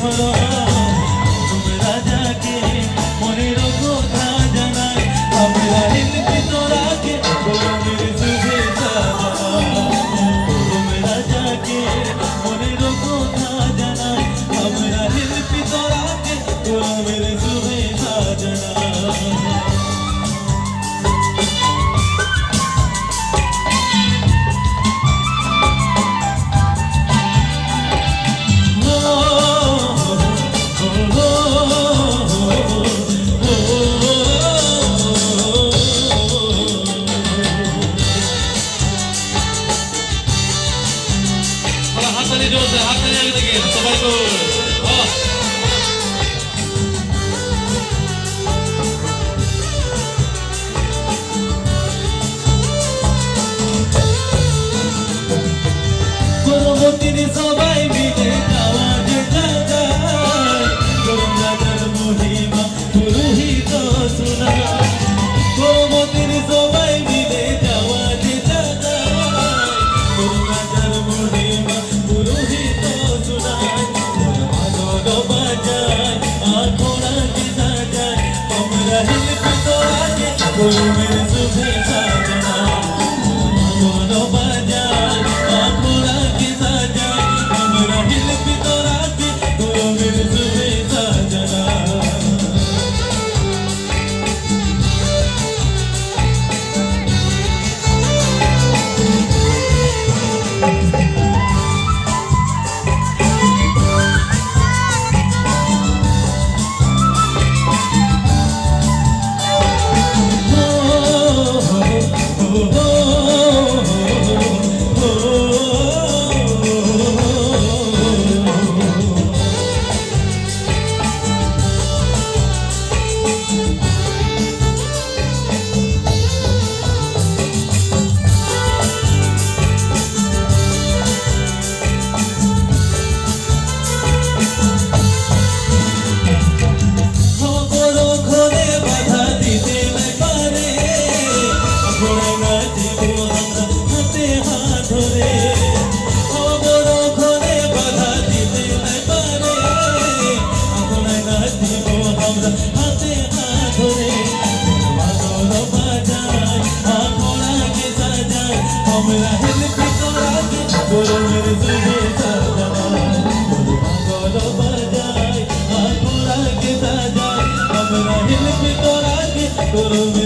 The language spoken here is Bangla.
ধরো তোমরা যাকে মনের কথা জানাই আমরা হিলবি তোরাকে গোলামের শুভেচ্ছা জানাই তোমরা যাকে মনের কথা জানাই আমরা হিলবি তোরাকে গোলামের শুভেচ্ছা জানাই हाथ नहीं आगे देखिए सबाई को সবাই মিলে যাওয়া যেটা যায় গরম রাজার মহিমা পুরোহিত শোনা গোমতির সবাই মিলে যাওয়া যেটা যায় গরম রাজার মহিমা পুরোহিত শোনা মাদল বাজায় আখড়া দিদা যায় আমরা হিলবি তোরাকে গরমের শুভেচ্ছা জানাই মাদল বাজায় আখড়া দিদা যায় আমরা হিলবি তোরাকে গরমের শুভেচ্ছা জানাই আমরা হিলবি তোরাকে গরমের শুভেচ্ছা জানাই পাগল বাজায় আখড়াকে সাজাই আমরা হিলবি তোরাকে গরমের